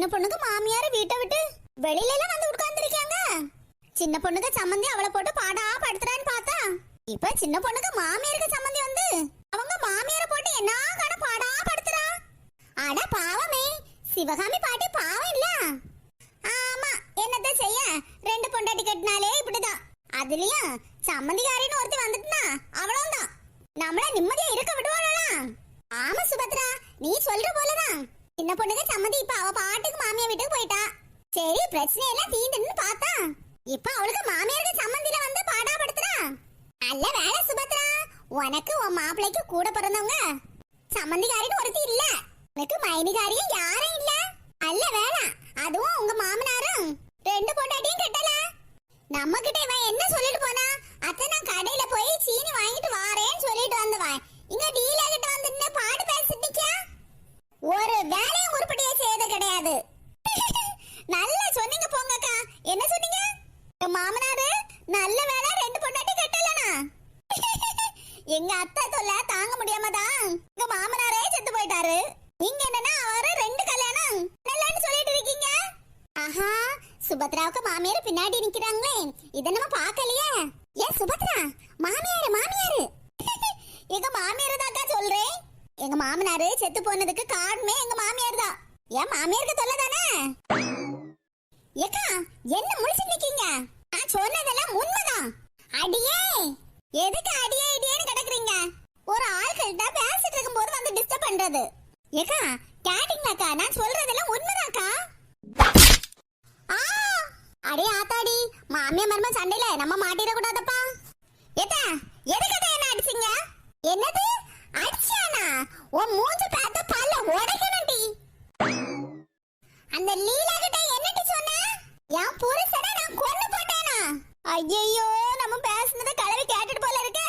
சின்ன பொண்ணுக்கு மாமியார் வீட்டை விட்டு வெளியில எல்லாம் வந்து உட்கார்ந்துருக்காங்க. சின்ன பொண்ணுக்கு சம்மந்தி அவளை போட்டு பாடா படுத்துறான்னு பார்த்தா இப்ப சின்ன பொண்ணுக்கு மாமியாருக்கு சம்மந்தி வந்து அவங்க மாமியாரை போட்டு என்ன கட பாடா படுத்துறா. அட பாவமே, சிவகாமி பாட்டி பாவம் இல்ல. ஆமா, என்னத்த செய்ய, ரெண்டு பொண்டாட்டி கட்டினாலே இப்படிதான். அதுலயும் சம்மந்திக்காரின்னு ஒருத்தி வந்துட்டுனா அவ்வளவுதான், நம்மள நிம்மதியா இருக்க விடுவாளா? ஆமா சுபத்ரா, நீ சொல்ற போலதான். சின்ன பொண்ணுக்கு சம்மந்தி இப்ப அவ பாட்டுக்கு மாமியார் வீட்டுக்கு போயிட்டா. சரி, பிரச்சனை எல்லாம் தீந்துன்னு பார்த்தா இப்ப அவளுக்கு மாமியாருக்கு சம்மந்தில வந்து பாடா படுத்துறா. நல்ல வேலை சுபத்ரா, உனக்கு உன் மாப்பிள்ளைக்கு கூட பிறந்தவங்க சம்மந்திக்காரின்னு ஒருத்தி இல்ல, உனக்கு மைனிகாரியும் யாரும் இல்ல. நல்ல வேலை, அதுவும் உங்க மாமனாரும் ரெண்டு பொண்டாட்டியும் கட்டல. நம்ம கிட்ட இவன் என்ன சொல்லிட்டு போனா, அத்தை நான் கடையில போய் சீனி வாங்கிட்டு வாரேன்னு சொல்லிட்டு வந்தவன் இங்க டீலா கிட்ட வந்து நின்னு பாடு பேசிட்டிக்கா. ஒரு வேலையும் உருப்படியா செய்யறது கிடையாது. நல்லா சொன்னீங்க போங்கக்கா. என்ன சொன்னீங்க? மாமனாரு நல்ல வேலை ரெண்டு பொண்டாட்டி கட்டலனா. எங்க அத்தை தொல்லை தாங்க முடியாம தான் எங்க மாமனாரே செத்து போயிட்டாரு. நீங்க என்னன்னா அவரு ரெண்டு கல்யாணம் நல்லான்னு சொல்லிட்டு இருக்கீங்க. ஆஹா, சுபத்ராவுக்கு மாமியார் பின்னாடி நிக்கிறாங்களே, இத நம்ம பார்க்கலையே. ஏன் சுபத்ரா, மாமியாரு எங்க மாமியார் தாக்கா சொல்றேன். எங்க மாமனாரு செத்து போனதுக்கு காரணமே எங்க மாமியார் தான். என் மாமியாருக்கு தொல்லை தானே. ஏக்கா, என்ன முழிச்சு நிக்கீங்க? நான் சொன்னதெல்லாம் உண்மைதான். அடியே, எதுக்கு அடியே இடியேன்னு கிடக்குறீங்க? ஒரு ஆள்கிட்ட பேசிட்டு இருக்கும் போது வந்து டிஸ்டர்ப் பண்றது. ஏக்கா கேட்டீங்களாக்கா, நான் சொல்றதெல்லாம் உண்மைதாக்கா. அடே ஆத்தாடி, மாமியா மர்ம சண்டையில நம்ம மாட்டிட கூடாதப்பா. ஏத்தா, எதுக்கடா என்ன அடிச்சீங்க? என்னது அடிச்சானா? உன் மூஞ்சி பார்த்து பல்ல உடைக்கணும்டி. அந்த லீலா கிட்ட என்னடி சொன்ன? என் புருஷனை நான் கொன்னு போட்டேனா? ஐயோ, நம்ம பேசுனத கலவி கேட்டுட்டு போல இருக்கு.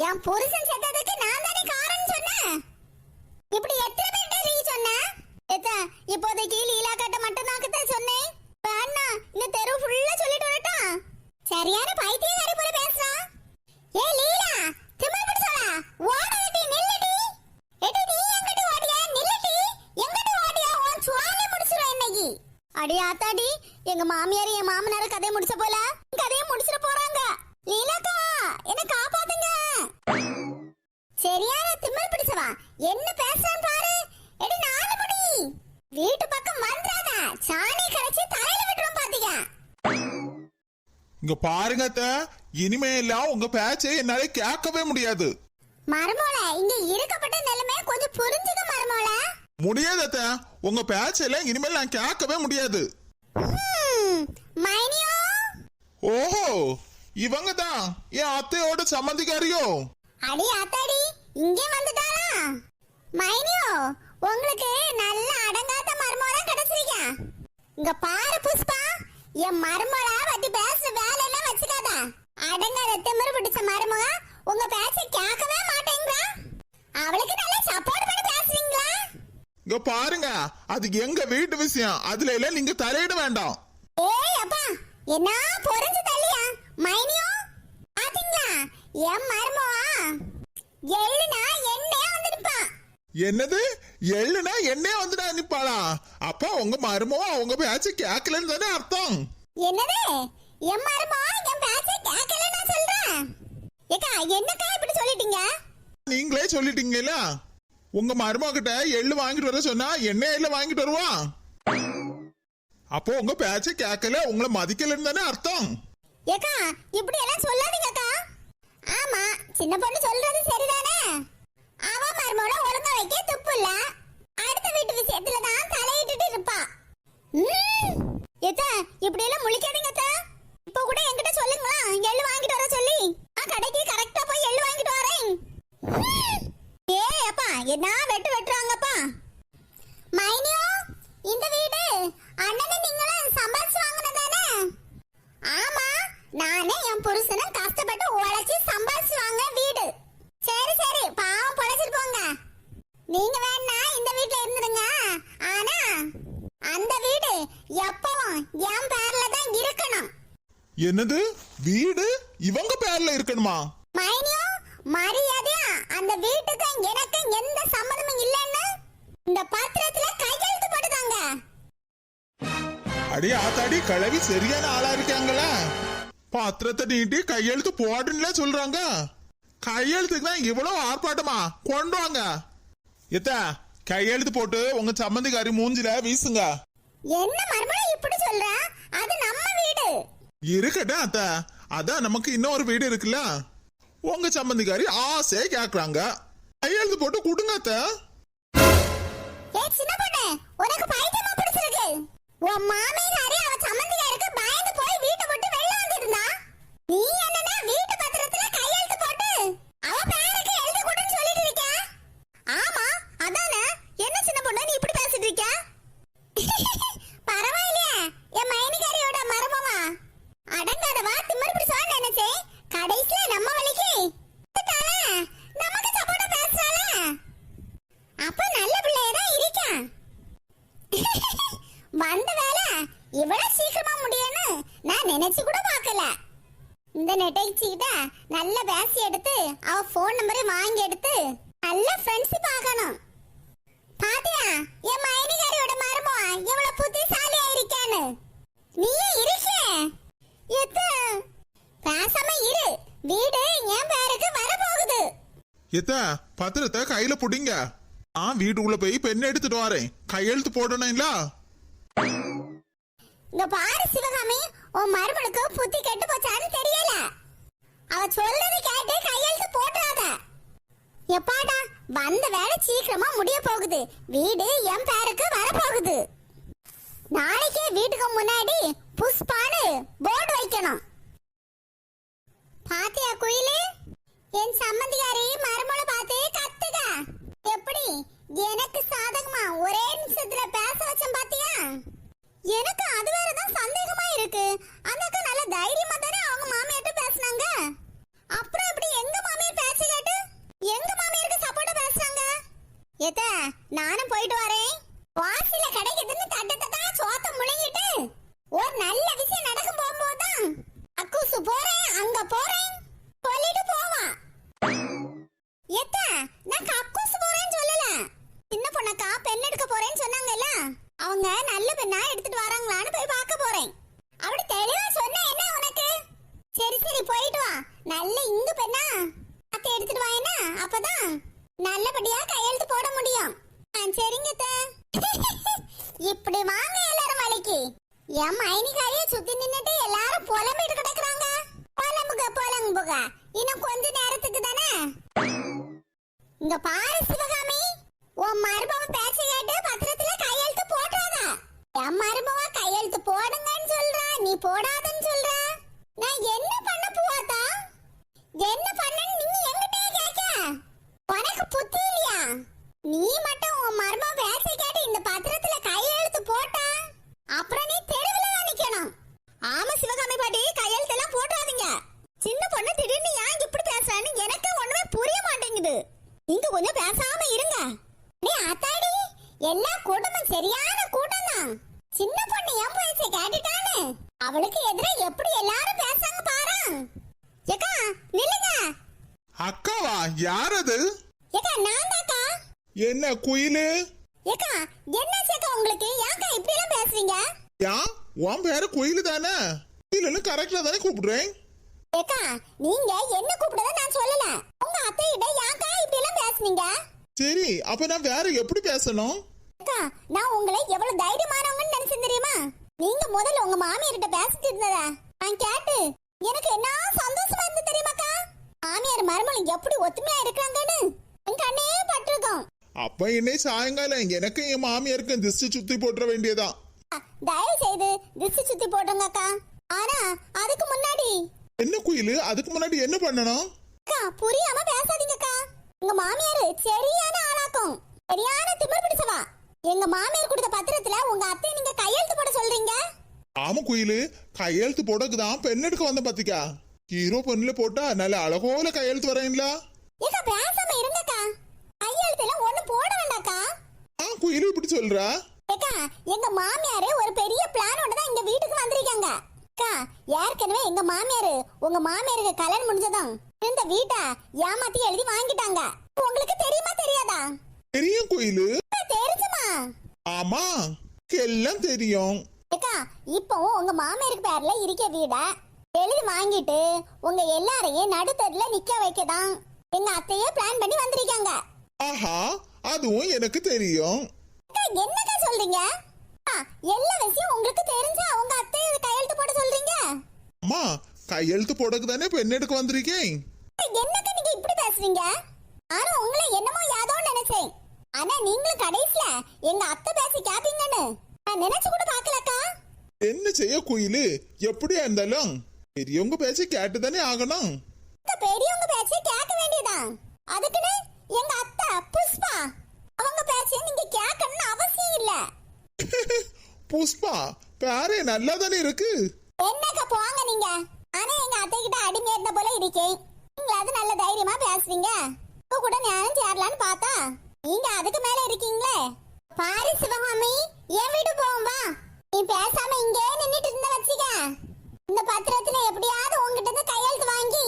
என் புருஷன் செத்ததுக்கு நான் தானே காரணம் சொன்னேன். இப்படி எத்தனை பேர்ட்ட நீ சொன்ன? ஏத்தா, இப்போதைக்கு லீலா கிட்ட மட்டும் தான் சொன்னேன். அண்ணா இந்த தெரு ஃபுல்லா சொல்லிட்டு வரட்டா? சரியான பைத்தியக்காரி போல பேசுறா. ஏ லீலா, திமிர் பிடிச்சவளா, ஓடாதடி, நில்லுடி. ஏடி நீ எங்கடி ஓடியா? நில்லுடி, எங்கடி ஓடியா? உன் சுவாமி முடிச்சிரும் இன்னைக்கு. அடி ஆத்தாடி, எங்க மாமியார் என் மாமனார கதையை முடிச்ச போல கதையை முடிச்சிட போறாங்க. லீலாக்கா, என்ன காப்பாத்துங்க. சரியான திமிர் பிடிச்சவா, என்ன பேசுறான் பாரு. ஏடி நாலு முடி, வீட்டு பக்கம் வந்துறாத, சாணி கரைச்சி தலையில விட்டுரும் பாத்தீங்க. இங்க பாருங்க அத்தை, இனிமே எல்லாம் உங்க பேச்சை என்னால கேட்கவே முடியாது. மருமோள, இங்க இருக்கப்பட்ட நிலைமை கொஞ்சம் புரிஞ்சுக்க மருமோள. முடியாது அத்தை, உங்க பேச்செல்லாம் இனிமேல் நான் கேட்கவே முடியாது. மைனியோ, ஓஹோ, இவங்க தான் என் அத்தையோட சம்மந்திக்காரியோ? அடி ஆத்தாடி, இங்கே வந்துட்டாளா? மைனியோ, உங்களுக்கு நல்ல அடங்காத மருமோள கிடைச்சிருக்க. இங்க பாரு புஷ்பா, என் மருமோள பத்தி பேசுற வேலை எல்லாம் வச்சுக்காத. அடங்காத திமிரு பிடிச்ச மருமக உங்க பேச்ச கேட்கவே மாட்டேங்கிறா. அவளுக்கு நல்லா சப்போர்ட் பண்ணி பேசுறீங்களா? இங்க பாருங்க, அது எங்க வீட்டு விஷயம், அதுல எல்லாம் நீங்க தலையிட வேண்டாம். ஏய் அப்பா, என்ன பொறுத்து தள்ளியா? மைனியோ பாத்தீங்களா, என் மருமவா எள்ளுனா எண்ணெய் வந்துடுப்பா. என்னது, எள்ளுனா எண்ணெய் வந்துடா நிப்பாளா? அப்ப உங்க மருமவா உங்க பேச்ச கேட்கலன்னு தானே அர்த்தம்? என்னது, என் மருமவா என் பேச்ச கேட்கலன்னு சொல்றேன். ஏக்கா, என்னக்கா இப்படி சொல்லிட்டீங்க? நீங்களே சொல்லிட்டீங்கல்ல, உங்க மருமக கிட்ட எள்ளு வாங்கிட்டு வர சொன்னா எண்ணெய் எள்ள வாங்கிட்டு வருவா. அப்போ உங்க பேச்ச கேட்கல, உங்களை மதிக்கலன்னு தானே அர்த்தம்? ஏக்கா, இப்படி எல்லாம் சொல்லாதீங்கக்கா. ஆமா, சின்ன பொண்ணு சொல்றது சரிதானே. அவ மருமோட ஒழுங்கா வைக்க துப்பு இல்ல, அடுத்த வீட்டு விஷயத்துல தான் தலையிட்டு இருப்பா. ஏத்தா, இப்படி எல்லாம் முழிக்காதீங்க அத்தா. இப்ப கூட என்கிட்ட சொல்லுங்களா, எள்ளு வாங்கிட்டு வர சொல்லி. கடைக்கு கரெக்டா போய் எள்ளு வாங்கிட்டு வரேன். ஏய் அப்பா, என்ன வெட்டுறாங்கப்பா. மைனியோ, இந்த வீடு அண்ணனும் நீங்களும் சம்பாதிச்சு வாங்கினதானே? ஆமா, நானே என் புருஷனும் கஷ்டப்பட்டு உழைச்சி சம்பாதிச்சு வாங்க வீடு. சரி சரி, பாவம் பொழைச்சிட்டு போங்க. நீங்க வேணா இந்த வீட்டுல இருந்துடுங்க. ஆனா அந்த வீடு எப்பவும் என் பேர்ல தான் இருக்கணும். என்னது, வீடு இவங்க பேர்ல இருக்கணுமா? மைனியோ, மரியாதையா அந்த வீட்டுக்கு எனக்கு எந்த சம்மதமும் இல்லைன்னு இந்த பத்திரத்துல கையெழுத்து போட்டுதாங்க. அடி ஆத்தாடி கிளவி சரியான ஆளா இருக்காங்களா? பத்திரத்தை நீட்டி கையெழுத்து போடுன்னு சொல்றாங்க. கையெழுத்துக்கு தான் இவ்வளவு ஆர்ப்பாட்டமா? கொண்டு வாங்க. எத்த கையெழுத்து போட்டு உங்க சம்மந்திக்காரி மூஞ்சில வீசுங்க. என்ன மர்மம் இப்படி சொல்ற? அது நம்ம வீடு. இருக்கட்டும் அத்த, அதான் நமக்கு இன்னொரு வீடு இருக்குல்ல. உங்க சம்மந்திக்காரி ஆசையா கேக்குறாங்க, கையெழுத்து போட்டு கொடுங்க அத்த. ஏய் சின்ன பொண்ணு, உனக்கு பைத்தியமா பிடிச்சிருக்கு? உன் மாமியாரே அவ சம்மந்திக்காருக்கு பயந்து போய் வீட்டை விட்டு வெளிய வந்திருந்தா, நீ என்னன்னா வீட்டு பத்திரத்துல கையெழுத்து போட்டு அவ பேருக்கு எழுதி கொடுன்னு சொல்லிட்டு இருக்க? ஆமா அதானே. என்ன சின்ன பொண்ணு நீ இப்படி பேசிட்டு இருக்க? பரவாயில்லையே என் மைனிகாரியோட மரமவா அடங்காதவா திமிரு பிடிச்சவா நினைச்சேன். கடைசியில நம்ம வலிக்கு நமக்கு சப்போர்ட்டா பேசுறாள. அப்ப நல்ல பிள்ளையதான் இருக்கான். வந்த வேலை இவ்வளவு சீக்கிரமா முடியும்னு நான் நினைச்சு கூட பார்க்கல. இந்த நெட்டைச்சிக்கிட்ட நல்ல பேசி எடுத்து அவ போன் நம்பரை வாங்கி எடுத்து நல்ல ஃப்ரெண்ட்ஷிப் ஆகணும். பாத்தியா என் மைனிகாரியோட மரமோ எவ்வளவு புத்திசாலியா இருக்கான்னு? நீயே இருக்கே எத்த பேசாம இரு. வீடு என் பேருக்கு வர போகுது. எத்த பத்திரத்தை கையில புடிங்க. நான் வீட்டுக்குள்ள போய் பெண் எடுத்துட்டு வரேன். கையெழுத்து போடணும்ல. இங்க பாரு சிவகாமி, உன் மருமனுக்கு புத்தி கெட்டு போச்சான்னு தெரியல. அவ சொல்றது கேட்டு கையெழுத்து போட்டுறாத. எப்பாடா வந்த வேலை சீக்கிரமா முடிய போகுது. வீடு என் பேருக்கு வர போகுது. நாளைக்கே வீட்டுக்கு முன்னாடி புஷ்பான்னு போர்டு வைக்கணும். பாத்தியா குயிலு, என் சம்மந்தியாரி மருமகளை பார்த்து கத்துக்க. எப்படி எனக்கு சாதகமா ஒரே நிமிஷத்துல பேச வச்சேன் பாத்தியா? எனக்கு அது வேறதான் சந்தேகமா இருக்கு. அந்த அக்கா நல்ல தைரியமா தானே அவங்க மாமியார்ட்ட பேசுனாங்க. அப்புறம் எப்படி எங்க மாமியார் பேச்ச கேட்டு எங்க மாமியாருக்கு சப்போர்ட்டா பேசுறாங்க? ஏத்த நானும் போயிட்டு வரேன். வாசில கிடைக்குதுன்னு தட்டத்தா சோத்த முழுங்கிட்டு ஒரு நல்ல விஷயம் நடக்கும் போகும்போதுதான் அக்கூசு போறேன் அங்க போறேன் சொல்லிட்டு போவா. ஏத்த நான் கக்கூசு போறேன்னு சொல்லல. சின்ன பொண்ணக்கா பெண் எடுக்க போறேன்னு சொன்னாங்கல்ல, அவங்க நல்ல பெண்ணா எடுத்துட்டு வராங்களான்னு போய் பார்க்க போறேன். அப்படி தெளிவா சொன்ன என்ன உனக்கு? சரி சரி போயிட்டு வா. நல்ல இந்து பெண்ணா அத்தை எடுத்துட்டு வாயினா அப்பதான் நல்லபடியா கையெழுத்து போட முடியும். சரிங்க இப்படி வாங்க எல்லாரும் வலிக்கு. என் மைனிகாரிய சுத்தி நின்னுட்டு எல்லாரும் புலம்பிட்டு கிடக்குறாங்க. புலம்புக புலம்புக இன்னும் கொஞ்ச நேரத்துக்கு தானே. இங்க பாரு சிவகாமி, உன் மருமவ பேச்ச கேட்டு பத்திரத்துல கையெழுத்து போட்டாத. என் மருமவ கையெழுத்து போடுங்கன்னு சொல்றா, நீ போடாதன்னு சொல்ற. நான் என்ன பண்ண போவாதா? என்ன பண்ணன்னு நீ என்கிட்டயே கேட்க? உனக்கு புத்தி இல்லையா? நீ மட்டும் உன் மருமவ பேச்ச கேட்டு இந்த பத்திரத்துல கையெழுத்து போட்டா அப்புறம் நீ தெருவுல தான் நிக்கணும். ஆமா சிவகாமி பாட்டி, கையெழுத்து எல்லாம் போடாதீங்க. சின்ன பொண்ணு திடீர்னு ஏன் இப்படி பேசுறான்னு எனக்கு ஒண்ணுமே புரிய மாட்டேங்குது. நீங்க கொஞ்சம் பேசாம இருங்க. நீ அத்தாடி எல்லா கூட்டமும் சரியான கூட்டம் தான். சின்ன பொண்ணு என் பேச்ச கேட்டுட்டானு அவளுக்கு எதிரே எப்படி எல்லாரும் பேசாங்க பாரு. ஏக்கா நில்லுங்க. அக்காவா? யார் அது? ஏக்கா நான் தாக்கா. என்ன குயிலு? ஏக்கா என்ன சேக்கா உங்களுக்கு? ஏக்கா இப்படி எல்லாம் பேசுறீங்க? யா உன் பேரு குயிலு தானே? குயிலுன்னு கரெக்டா தானே கூப்பிடுறேன். ஏக்கா நீங்க என்ன கூப்பிடுறத நான் சொல்லல. உங்க அத்தையிட ஏக்கா இப்படி எல்லாம் பேசுனீங்க? சரி அப்ப நான் வேற எப்படி பேசணும்? அக்கா நான் உங்களை எவ்வளவு தைரியமானவங்கன்னு நினைச்சேன் தெரியுமா? நீங்க முதல்ல உங்க மாமியார்கிட்ட பேசிட்டு இருந்ததா நான் கேட்டு எனக்கு என்ன சந்தோஷமா இருந்து தெரியுமாக்கா? மாமியார் மருமகள் எப்படி ஒத்துமையா இருக்காங்கன்னு என் கண்ணே பட்டிருக்கோம். அப்ப இன்னை சாயங்காலம் எனக்கு என் மாமியாருக்கு திஷ்டி சுத்தி போட்டுற வேண்டியதான். தயவு செய்து திஷ்டி சுத்தி போடுங்க அக்கா. ஆனா அதுக்கு முன்னாடி என்ன குயிலு, அதுக்கு முன்னாடி என்ன பண்ணணும்? அக்கா புரியாம பேசாதீங்கக்கா. உங்க மாமியார் சரியான ஆளாக்கும். சரியான திமிர் பிடிச்சவா. எங்க மாமியார் கொடுத்த பத்திரத்துல உங்க அத்தை நீங்க கையெழுத்து போட சொல்றீங்க. ஆமா குயிலு, கையெழுத்து போடக்குதான் பெண் எடுக்க வந்த பாத்திக்கா. ஹீரோ பெண்ணுல போட்டா நல்ல அழகோல கையெழுத்து வரேன்ல. ஏக்கா பேசாம இருங்கக்கா. கையெழுத்து எல்லாம் ஒண்ணும் போட வேண்டாக்கா. குயிலு இப்படி சொல்றா? ஏக்கா எங்க மாமியாரு ஒரு பெரிய பிளானோட தான் இந்த வீட்டுக்கு வந்திருக்காங்க. அக்கா ஏற்கனவே எங்க மாமியாரு உங்க மாமியாருக்கு கல்யாணம் முடிஞ்சதும் இந்த வீட்டை ஏமாத்தி எழுதி வாங்கிட்டாங்க. உங்களுக்கு தெரியுமா தெரியாதா? தெரியும் குயிலு. தெரிஞ்சுமா? ஆமா எல்லாம் தெரியும். ஏக்கா ஏக்கா இப்பவும் உங்க மாமியாருக்கு பேர்ல இருக்க வீட எழுதி வாங்கிட்டு உங்க எல்லாரையும் நடுத்தருல நிக்க வைக்கதான் எங்க அத்தையே பிளான் பண்ணி வந்திருக்காங்க. ஆஹா, அதுவும் எனக்கு தெரியும். அக்கா, என்னக்கா சொல்றீங்க? எல்லா விஷயம் உங்களுக்கு தெரிஞ்சா உங்க அத்தையை கையெழுத்து போட சொல்றீங்க? அம்மா, கையெழுத்து போடக்கு தானே பெண் எடுக்க வந்திருக்கேன். என்னக்கா நீங்க இப்படி பேசுறீங்க? ஆனா உங்களை என்னமோ யாதோ நினைச்சேன். ஆனா நீங்களும் கடைசில எங்க அத்தை பேசி கேப்பீங்கன்னு நான் நினைச்சு கூட பாக்கலக்கா. என்ன செய்ய குயிலு, எப்படியா இருந்தாலும் பெரியவங்க பேச்சு கேட்டுதானே ஆகணும். பெரியவங்க பேச்சை கேட்க வேண்டியதான். அதுக்குன்னு எங்க அத்தை புஷ்பா அவங்க பேச்சை நீங்க கேட்கணும்னு அவசியம் இல்ல. புஷ்பா பேரே நல்லா தானே இருக்கு. என்னக்கா போங்க நீங்க. ஆனா எங்க அத்தை கிட்ட அடிங்க இருந்த போல இருக்கேன். நீங்க அது நல்ல தைரியமா பேசுவீங்க. இப்ப கூட ஞானம் சேரலான்னு பார்த்தா நீங்க அதுக்கு மேல இருக்கீங்களே. பாரு சிவகாமி, என் வீட்டு போவோம் வா. நீ பேசாம இங்கே நின்னுட்டு இருந்த வச்சுக்க. இந்த பத்திரத்துல எப்படியாவது உங்ககிட்ட இருந்து கையெழுத்து வாங்கி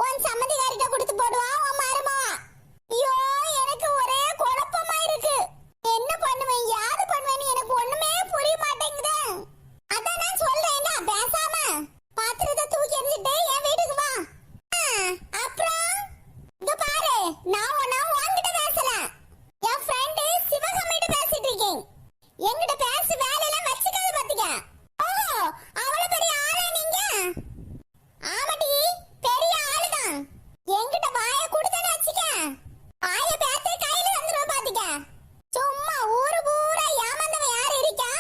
உன் சம்மதிகாரிட்ட கொடுத்து போடுவா உன் மருமவா. ஐயோ, எனக்கு ஒரே குழப்பமா இருக்கு. என்ன பண்ணுவேன் யாது பண்ணுவேன்னு எனக்கு ஒண்ணுமே புரிய மாட்டேங்குது. அதான் நான் சொல்றேன்ல, பேசாம பாத்திரத்தை தூக்கி எறிஞ்சிட்டு என் வீட்டுக்கு வா. அப்புறம் இங்க பாரு, நான் உன்கிட்ட பேசல, என் ஃப்ரெண்டு சிவகாமிட்ட பேசிட்டு இருக்கேன். என்கிட்ட பேச வேலையெல்லாம் வச்சுக்காத பாத்துக்க. ஓஹோ, அவ்வளவு பெரிய ஆளா நீங்க? ஆமாடி, பெரிய ஆளுதான். என்கிட்ட வாய கொடுத்தேன்னு வச்சுக்க, வாய பேத்து கையில வந்துடும் பாத்துக்க. சும்மா ஊரு பூரா ஏமாந்தவன் யாரு இருக்கா?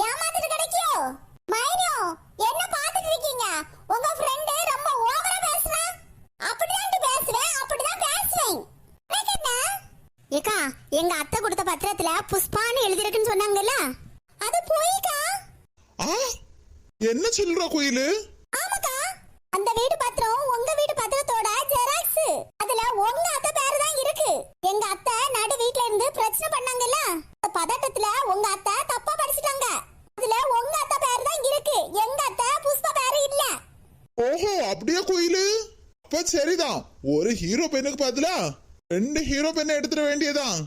ஏமாத்திட்டு கிடைக்கியோ? மைனோ, என்ன பாத்துட்டு இருக்கீங்க? உங்க ஃப்ரெண்டு ரொம்ப ஓவரா பேசுறா. அப்படிதான் பேசுவேன், அப்படிதான் பேசுவேன். எனக்கு என்ன? ஏக்கா, எங்க அத்தை கொடுத்த பத்திரத்துல புஷ்பான்னு எழுதிருக்குன்னு சொன்னாங்கல்ல, அது போய்க்கா. என்ன சொல்ற குயிலு? ஆமாக்கா, அந்த வீடு பத்திரம் உங்க வீடு பத்திரத்தோட ஜெராக்ஸ். அதுல உங்க அத்தை பேரு தான் இருக்கு. எங்க அத்தை நடு வீட்ல இருந்து பிரச்சனை பண்ணாங்கல்ல, அந்த பதட்டத்துல உங்க அத்தை தப்பா படிச்சிட்டாங்க. அதுல உங்க அத்தை பேரு தான் இருக்கு, எங்க அத்தை புஷ்பா பேரு இல்ல. ஓஹோ, அப்படியே குயிலு. அப்ப சரிதான், ஒரு ஹீரோ பெண்ணுக்கு பதிலா 2 ஹீரோ பெண்ணை எடுத்துட வேண்டியதான்.